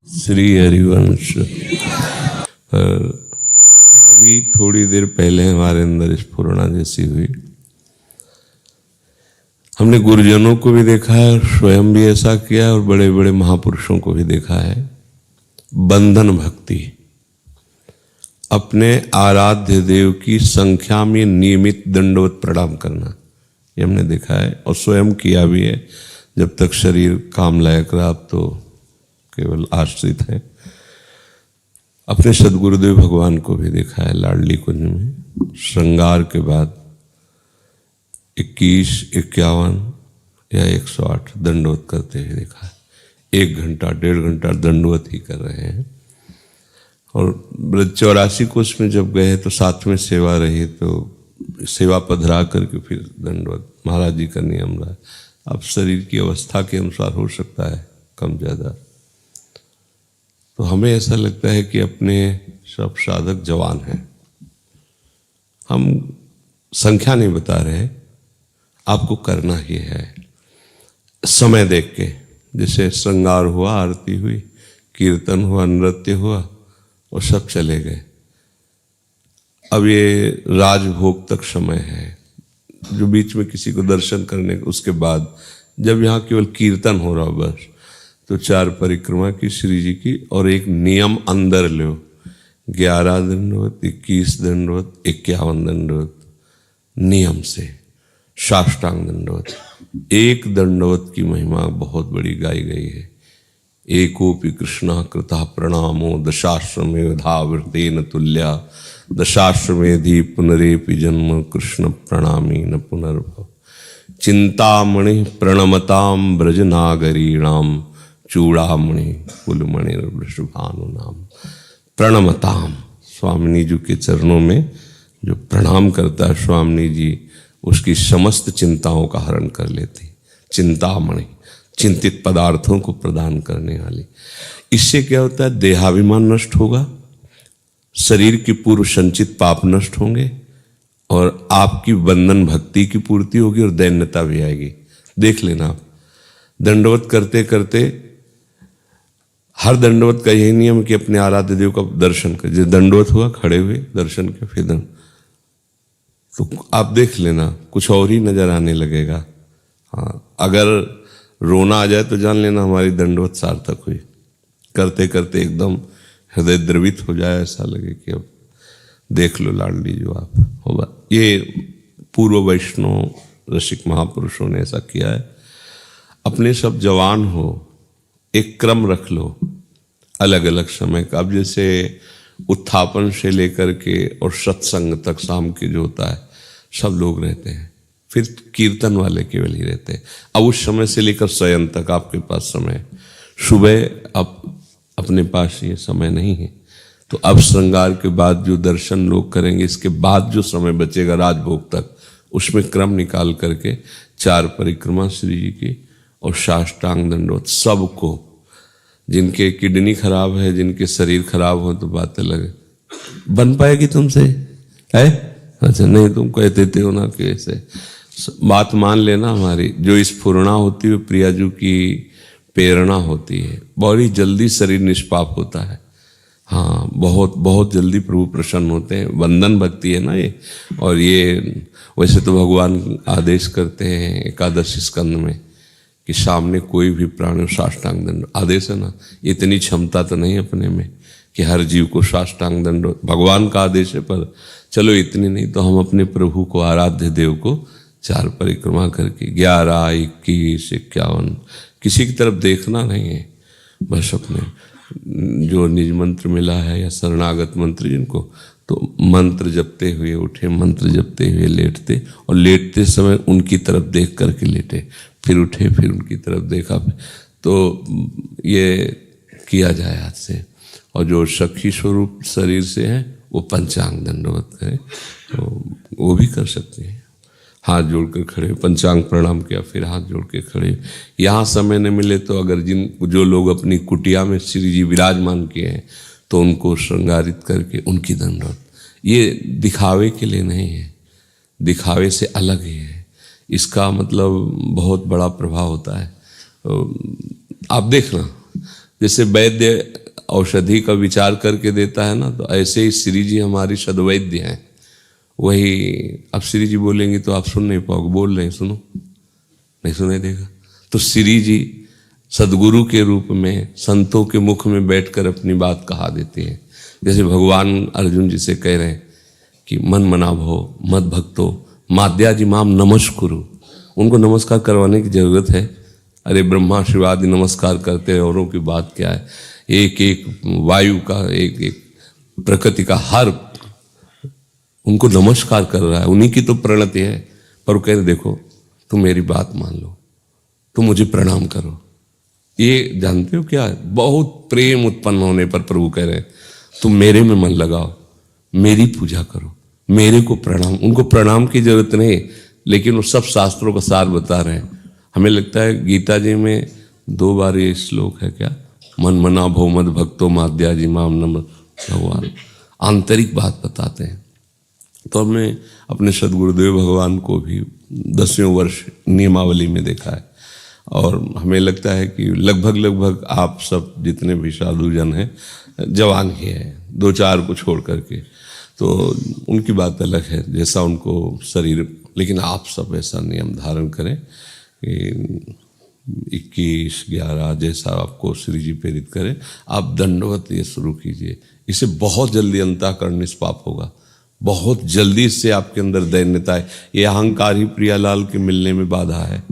श्री हरिवंश। अभी थोड़ी देर पहले हमारे अंदर स्फुरणा जैसी हुई। हमने गुरुजनों को भी देखा है, स्वयं भी ऐसा किया और बड़े बड़े महापुरुषों को भी देखा है। बंधन भक्ति, अपने आराध्य देव की संख्या में नियमित दंडवत प्रणाम करना, ये हमने देखा है और स्वयं किया भी है। जब तक शरीर काम लायक रहा, अब तो केवल आश्रित है। अपने सदगुरुदेव भगवान को भी देखा है लाडली कुंज में श्रृंगार के बाद 21, 51 या 108 दंडवत करते हुए देखा है। 1 घंटा 1.5 घंटा दंडवत ही कर रहे हैं। और ब्रज 84 कोष में जब गए तो साथ में सेवा रही, तो सेवा पधरा करके फिर दंडवत महाराज जी का नियम रहा। अब शरीर की अवस्था के अनुसार हो सकता है कम ज़्यादा। तो हमें ऐसा लगता है कि अपने सब साधक जवान हैं। हम संख्या नहीं बता रहे, आपको करना ही है समय देख के। जैसे श्रृंगार हुआ, आरती हुई, कीर्तन हुआ, नृत्य हुआ और सब चले गए। अब ये राजभोग तक समय है, जो बीच में किसी को दर्शन करने, उसके बाद जब यहाँ केवल कीर्तन हो रहा हो बस, तो 4 परिक्रमा की श्री जी की और एक नियम अंदर लो। 11 दंडवत, 21 दंडवत, 51 दंडवत नियम से, साष्टांग दंडवत। एक दंडवत की महिमा बहुत बड़ी गाई गई है। एकोपि कृष्णा कृता प्रणामो दशाश्वमेव धावृतेन तुल्या, दशाश्वमेधि पुनरेपि जन्म कृष्ण प्रणामी न पुनर्भव। चिंतामणि प्रणमताम ब्रजनागरीणाम, चूड़ामणि कुलमणि वृषभानु नाम। प्रणमताम, स्वामिनी जी के चरणों में जो प्रणाम करता है स्वामिनी जी, उसकी समस्त चिंताओं का हरण कर लेती। चिंतामणि, चिंतित पदार्थों को प्रदान करने वाली। इससे क्या होता है? देहाभिमान नष्ट होगा, शरीर की पूर्व संचित पाप नष्ट होंगे और आपकी बंधन भक्ति की पूर्ति होगी और दैन्यता भी आएगी। देख लेना आप, दंडवत करते करते हर दंडवत का यही नियम कि अपने आराध्य देव का दर्शन कर। जब दंडवत हुआ, खड़े हुए दर्शन के, फिर तो आप देख लेना कुछ और ही नजर आने लगेगा। हाँ, अगर रोना आ जाए तो जान लेना हमारी दंडवत सार्थक हुई। करते करते एकदम हृदय द्रवित हो जाए, ऐसा लगे कि अब देख लो लाडली जो आप होगा। ये पूर्व वैष्णव रसिक महापुरुषों ने ऐसा किया है। अपने सब जवान हो, एक क्रम रख लो अलग अलग समय का। अब जैसे उत्थापन से लेकर के और सत्संग तक शाम के जो होता है, सब लोग रहते हैं। फिर कीर्तन वाले केवल ही रहते हैं। अब उस समय से लेकर शयन तक आपके पास समय। सुबह अब अपने पास ये समय नहीं है, तो अब श्रृंगार के बाद जो दर्शन लोग करेंगे, इसके बाद जो समय बचेगा राजभोग तक, उसमें क्रम निकाल करके 4 परिक्रमा श्री जी की और साष्टांग दंडवत सबको। जिनके किडनी खराब है, जिनके शरीर खराब हो तो बात अलग है। बन पाएगी तुमसे है? अच्छा, नहीं तुम कहते थे हो ना कि ऐसे। बात मान लेना हमारी, जो स्फुरणा होती है प्रियाजू की प्रेरणा होती है। बहुत जल्दी शरीर निष्पाप होता है। हाँ, बहुत बहुत जल्दी प्रभु प्रसन्न होते हैं। बंधन भक्ति है ना ये। और ये वैसे तो भगवान आदेश करते हैं एकादश स्कंद में कि सामने कोई भी प्राणी साष्टांग दंड, आदेश है ना। इतनी क्षमता तो नहीं अपने में कि हर जीव को साष्टांग दंड, भगवान का आदेश है, पर चलो इतनी नहीं तो हम अपने प्रभु को, आराध्य देव को 4 परिक्रमा करके 11, 21, 51, किसी की तरफ देखना नहीं है। बस अपने जो निज मंत्र मिला है या शरणागत मंत्र जिनको, तो मंत्र जपते हुए उठे, मंत्र जपते हुए लेटते, और लेटते समय उनकी तरफ देख करके लेटे, फिर उठे, फिर उनकी तरफ देखा। तो ये किया जाए आज से। और जो सखी स्वरूप शरीर से है वो पंचांग दंडवत करें, तो वो भी कर सकते हैं। हाथ जोड़कर खड़े, पंचांग प्रणाम किया, फिर हाथ जोड़ के खड़े। यहाँ समय न मिले तो अगर जो लोग अपनी कुटिया में श्री जी विराजमान किए हैं, तो उनको श्रृंगारित करके उनकी दंडवत। ये दिखावे के लिए नहीं है, दिखावे से अलग ही है। इसका मतलब बहुत बड़ा प्रभाव होता है। आप देखना जैसे वैद्य औषधि का विचार करके देता है ना, तो ऐसे ही श्री जी हमारी सद्वैद्य हैं। वही अब श्री जी बोलेंगे तो आप सुन नहीं पाओगे, बोल रहे हैं सुनो, नहीं सुनाई देगा। तो श्री जी सदगुरु के रूप में संतों के मुख में बैठकर अपनी बात कहा देते हैं। जैसे भगवान अर्जुन जी से कह रहे हैं कि मन मना भो मद भक्तो माद्याजी माम नमस्कुरु। उनको नमस्कार करवाने की जरूरत है? अरे ब्रह्मा शिवादि नमस्कार करते हैं, औरों की बात क्या है। एक एक वायु का, एक एक प्रकृति का हर उनको नमस्कार कर रहा है, उन्हीं की तो प्रणति है। पर वो कह रहे देखो तुम मेरी बात मान लो, तुम मुझे प्रणाम करो। ये जानते हो क्या है? बहुत प्रेम उत्पन्न होने पर प्रभु कह रहे हैं तुम मेरे में मन लगाओ, मेरी पूजा करो, मेरे को प्रणाम। उनको प्रणाम की जरूरत नहीं, लेकिन वो सब शास्त्रों का सार बता रहे हैं। हमें लगता है गीता जी में 2 बार ये श्लोक है क्या, मन मना भो मद भक्तो माद्याजी माम नम। भगवान आंतरिक बात बताते हैं। तो हमने अपने सदगुरुदेव भगवान को भी 10वें वर्ष नियमावली में देखा है, और हमें लगता है कि लगभग आप सब जितने भी साधुजन हैं जवान ही हैं, 2-4 को छोड़ करके। तो उनकी बात अलग है, जैसा उनको शरीर, लेकिन आप सब ऐसा नियम धारण करें कि 21-11 जैसा आपको श्री जी प्रेरित करें, आप दंडवत ये शुरू कीजिए। इससे बहुत जल्दी अंतःकरण निष्पाप होगा, बहुत जल्दी इससे आपके अंदर दैन्यता है। ये अहंकार ही प्रियालाल के मिलने में बाधा है,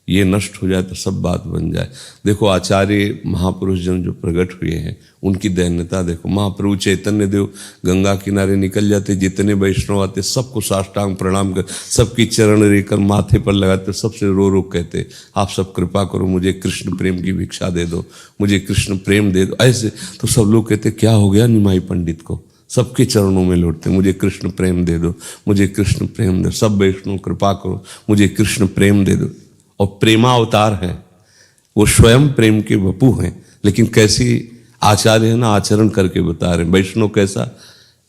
ये नष्ट हो जाए तो सब बात बन जाए। देखो आचार्य महापुरुष जन जो प्रकट हुए हैं उनकी दैन्यता देखो। महाप्रभु चैतन्य देव गंगा किनारे निकल जाते, जितने वैष्णव आते सबको साष्टांग प्रणाम कर, सबकी चरण रेकर माथे पर लगाते, सबसे रो रो कहते आप सब कृपा करो, मुझे कृष्ण प्रेम की भिक्षा दे दो, मुझे कृष्ण प्रेम दे दो। ऐसे तो सब लोग कहते क्या हो गया निमाई पंडित को, सबके चरणों में लौटते मुझे कृष्ण प्रेम दे दो, मुझे कृष्ण प्रेम दे। सब वैष्णव कृपा करो, मुझे कृष्ण प्रेम दे दो। और प्रेमा अवतार है, वो स्वयं प्रेम के वपु हैं, लेकिन कैसी आचार्य है ना, आचरण करके बता रहे। वैष्णव कैसा,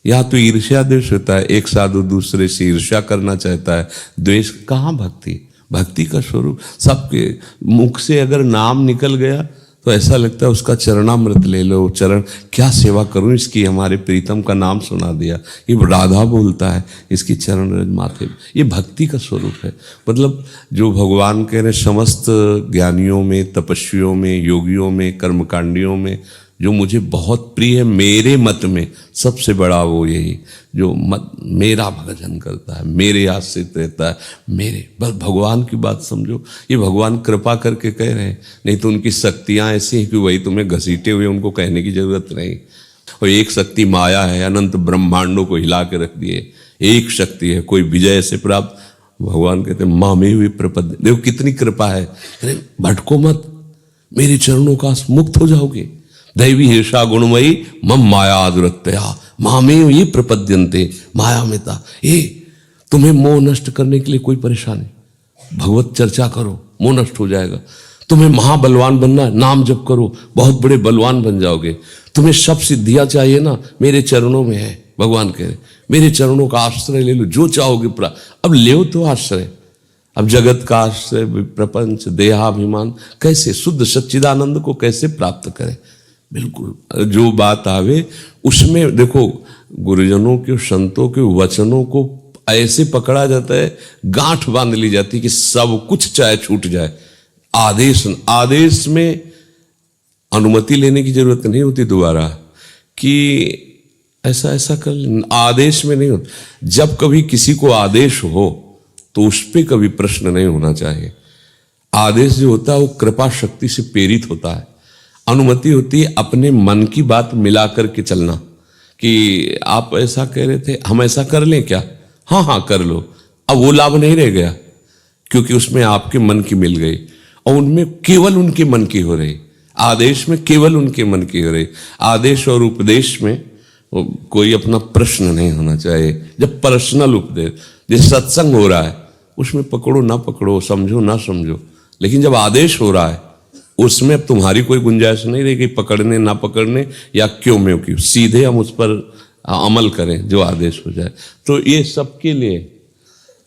या तो ईर्ष्या द्वेष होता है, एक साधु दूसरे से ईर्ष्या करना चाहता है, द्वेष। कहाँ भक्ति, भक्ति का स्वरूप सबके मुख से अगर नाम निकल गया तो ऐसा लगता है उसका चरणामृत ले लो, चरण क्या सेवा करूं इसकी, हमारे प्रीतम का नाम सुना दिया, ये राधा बोलता है, इसकी चरण रज माथे। ये भक्ति का स्वरूप है। मतलब जो भगवान कह रहे समस्त ज्ञानियों में, तपस्वियों में, योगियों में, कर्मकांडियों में जो मुझे बहुत प्रिय है, मेरे मत में सबसे बड़ा वो यही जो मत मेरा भजन करता है, मेरे आश्रित रहता है, मेरे बस भगवान की बात समझो। ये भगवान कृपा करके कह रहे हैं, नहीं तो उनकी शक्तियाँ ऐसी हैं कि वही तुम्हें घसीटे हुए, उनको कहने की जरूरत नहीं। और एक शक्ति माया है, अनंत ब्रह्मांडों को हिला के रख दिए। एक शक्ति है, कोई विजय से प्राप्त, भगवान कहते हैं मामे हुई प्रपद। देखो कितनी कृपा है, भटको मत, मेरे चरणों का मुक्त हो जाओगे। दैवी ईर्षा गुणमयी मम माया दुरत्या मामे ये प्रपद्यन्ते माया में था। ये तुम्हें मोह नष्ट करने के लिए कोई परेशानी, भगवत चर्चा करो, मोह नष्ट हो जाएगा। तुम्हें महाबलवान बनना है, नाम जप करो, बहुत बड़े बलवान बन जाओगे। तुम्हें सब सिद्धियां चाहिए ना, मेरे चरणों में है। भगवान कह रहे मेरे चरणों का आश्रय ले लो, जो चाहोगे अब ले तो आश्रय। अब जगत का आश्रय, प्रपंच, देहाभिमान कैसे, शुद्ध सच्चिदानंद को कैसे प्राप्त करें। बिल्कुल जो बात आवे उसमें देखो, गुरुजनों के, संतों के वचनों को ऐसे पकड़ा जाता है, गांठ बांध ली जाती है कि सब कुछ चाहे छूट जाए। आदेश में अनुमति लेने की जरूरत नहीं होती दोबारा कि ऐसा ऐसा कर, आदेश में नहीं होता। जब कभी किसी को आदेश हो तो उस पर कभी प्रश्न नहीं होना चाहिए। आदेश जो होता है वो कृपा शक्ति से प्रेरित होता है। अनुमति होती है अपने मन की बात मिला करके चलना, कि आप ऐसा कह रहे थे, हम ऐसा कर लें क्या, हाँ हाँ कर लो। अब वो लाभ नहीं रह गया, क्योंकि उसमें आपके मन की मिल गई, और उनमें केवल उनके मन की हो रही, आदेश में केवल उनके मन की हो रही। आदेश और उपदेश में कोई अपना प्रश्न नहीं होना चाहिए। जब पर्सनल उपदेश, जिस सत्संग हो रहा है उसमें पकड़ो ना पकड़ो, समझो ना समझो, लेकिन जब आदेश हो रहा है उसमें अब तुम्हारी कोई गुंजाइश नहीं रहेगी पकड़ने ना पकड़ने या क्यों में क्यों, सीधे हम उस पर अमल करें जो आदेश हो जाए। तो ये सबके लिए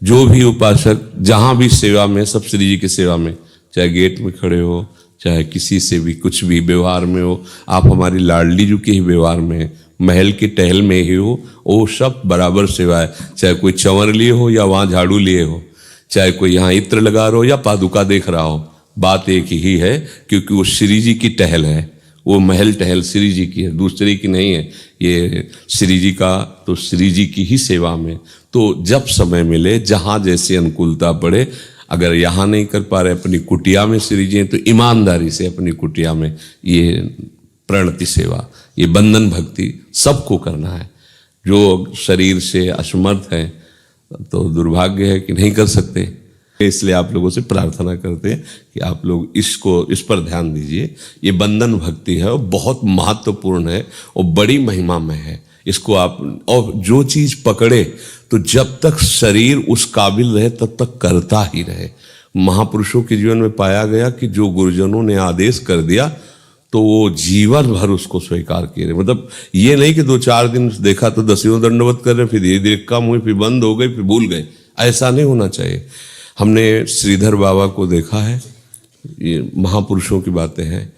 जो भी उपासक जहां भी सेवा में, सब श्री जी की सेवा में, चाहे गेट में खड़े हो, चाहे किसी से भी कुछ भी व्यवहार में हो, आप हमारी लाडली जी के ही व्यवहार में, महल के टहल में ही हो, वो सब बराबर सेवा है। चाहे कोई चंवर लिए हो या वहाँ झाड़ू लिए हो, चाहे कोई यहाँ इत्र लगा रहा हो या पादुका देख रहा हो, बात एक ही है, क्योंकि वो श्री जी की टहल है। वो महल टहल श्री जी की है, दूसरे की नहीं है। ये श्री जी का, तो श्री जी की ही सेवा में। तो जब समय मिले, जहाँ जैसे अनुकूलता पड़े, अगर यहाँ नहीं कर पा रहे अपनी कुटिया में श्री जी, तो ईमानदारी से अपनी कुटिया में ये प्रणति सेवा, ये बंधन भक्ति सबको करना है। जो शरीर से असमर्थ है तो दुर्भाग्य है कि नहीं कर सकते, इसलिए आप लोगों से प्रार्थना करते हैं कि आप लोग इस पर ध्यान दीजिए। ये बंधन भक्ति है और बहुत महत्वपूर्ण है और बड़ी महिमा में है। इसको आप, और जो चीज पकड़े तो जब तक शरीर उस काबिल रहे तब तक करता ही रहे। महापुरुषों के जीवन में पाया गया कि जो गुरुजनों ने आदेश कर दिया तो वो जीवन भर उसको स्वीकार किए रहे। मतलब ये नहीं कि 2-4 दिन देखा तो 10वें दंडवत कर रहे, फिर धीरे धीरे कम हुई, फिर बंद हो गई, फिर भूल गए। ऐसा नहीं होना चाहिए। हमने श्रीधर बाबा को देखा है, ये महापुरुषों की बातें हैं।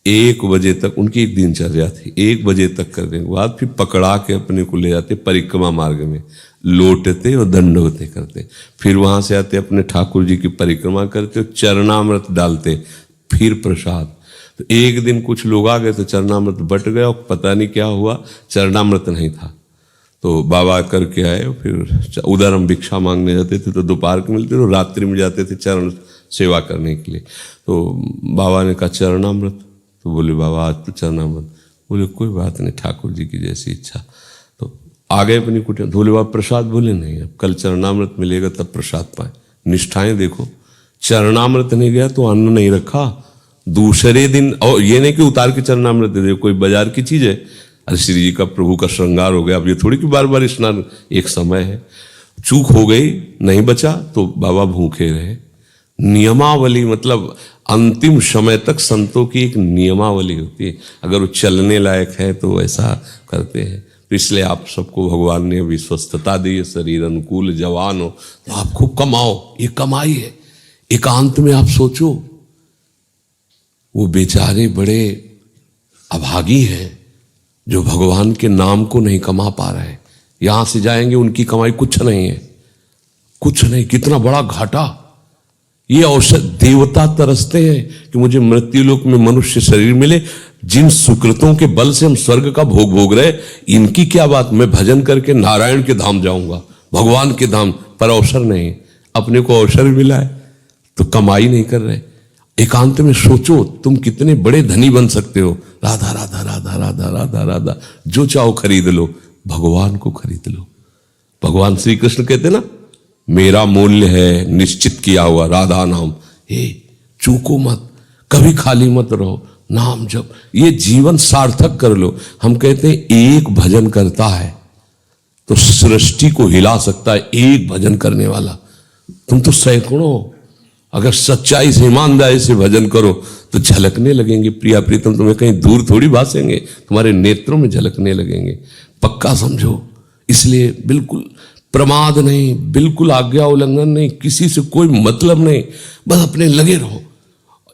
1 बजे तक उनकी एक दिनचर्या थी, 1 बजे तक करने के बाद फिर पकड़ा के अपने को ले जाते परिक्रमा मार्ग में, लौटते और दंडवतें करते, फिर वहां से आते अपने ठाकुर जी की परिक्रमा करते और चरणामृत डालते, फिर प्रसाद। तो एक दिन कुछ लोग आ गए तो चरणामृत बट गया और पता नहीं क्या हुआ, चरणामृत नहीं था। तो बाबा करके आए, फिर उधर हम भिक्षा मांगने जाते थे तो दोपहर को मिलते, तो रात्रि में जाते थे चरण सेवा करने के लिए। तो बाबा ने कहा चरणामृत, तो बोले बाबा आज तो चरणामृत। बोले कोई बात नहीं, ठाकुर जी की जैसी इच्छा। तो आ गए अपनी कुटिया। बोले बाबा प्रसाद, बोले नहीं, अब कल चरणामृत मिलेगा तब प्रसाद पाए। निष्ठाएं देखो, चरणामृत नहीं गया तो अन्न नहीं रखा, दूसरे दिन, और ये नहीं कि उतार के चरणामृत दे दे, कोई बाजार की चीज है। अरे श्री जी का प्रभु का श्रृंगार हो गया, अब ये थोड़ी कि बार बार स्नान, एक समय है, चूक हो गई, नहीं बचा तो बाबा भूखे रहे। नियमावली, मतलब अंतिम समय तक संतों की एक नियमावली होती है, अगर वो चलने लायक है तो ऐसा करते हैं। तो इसलिए आप सबको भगवान ने विश्वस्तता दी है, शरीर अनुकूल जवान हो तो आप खूब कमाओ, ये कमाई है। एकांत में आप सोचो, वो बेचारे बड़े अभागी हैं जो भगवान के नाम को नहीं कमा पा रहे हैं। यहां से जाएंगे उनकी कमाई कुछ नहीं है, कुछ नहीं, कितना बड़ा घाटा। ये औसत देवता तरसते हैं कि मुझे मृत्युलोक में मनुष्य शरीर मिले, जिन सुकृतों के बल से हम स्वर्ग का भोग भोग रहे, इनकी क्या बात, मैं भजन करके नारायण के धाम जाऊंगा, भगवान के धाम, पर अवसर नहीं। अपने को अवसर मिला है तो कमाई नहीं कर रहे। एकांत में सोचो तुम कितने बड़े धनी बन सकते हो। राधा राधा राधा राधा राधा राधा, जो चाहो खरीद लो, भगवान को खरीद लो। भगवान श्री कृष्ण कहते ना, मेरा मूल्य है निश्चित किया हुआ राधा नाम। हे चूको मत, कभी खाली मत रहो, नाम जप, ये जीवन सार्थक कर लो। हम कहते हैं एक भजन करता है तो सृष्टि को हिला सकता है, एक भजन करने वाला। तुम तो सैकड़ों, अगर सच्चाई से ईमानदारी से भजन करो तो झलकने लगेंगे प्रिया प्रीतम, तुम्हें कहीं दूर थोड़ी भासेंगे, तुम्हारे नेत्रों में झलकने लगेंगे। पक्का समझो। इसलिए बिल्कुल प्रमाद नहीं, बिल्कुल आज्ञा उल्लंघन नहीं, किसी से कोई मतलब नहीं, बस अपने लगे रहो।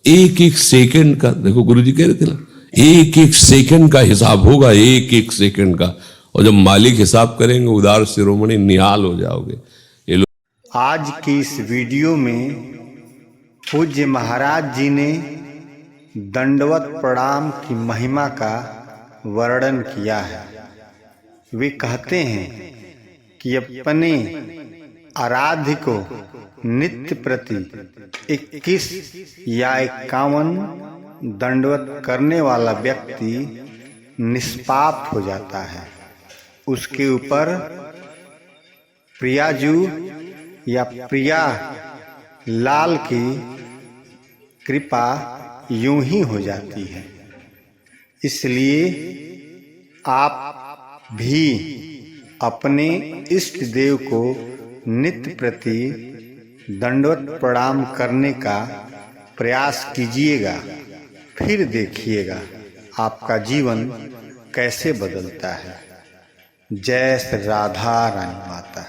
एक एक सेकंड का, देखो गुरुजी कह रहे थे ना, एक एक सेकंड का हिसाब होगा, एक एक सेकंड का। और जब मालिक हिसाब करेंगे, उदार शिरोमणि निहाल हो जाओगे। ये लोग आज की इस वीडियो में पूज्य महाराज जी ने दंडवत प्रणाम की महिमा का वर्णन किया है। वे कहते हैं कि अपने आराध्य को नित्य प्रति 21 या 51 दंडवत करने वाला व्यक्ति निष्पाप हो जाता है। उसके ऊपर प्रियाजू या प्रिया लाल की कृपा यूं ही हो जाती है। इसलिए आप भी अपने इष्ट देव को नित्य प्रति दंडवत प्रणाम करने का प्रयास कीजिएगा, फिर देखिएगा आपका जीवन कैसे बदलता है। जय श्री राधा रानी माता।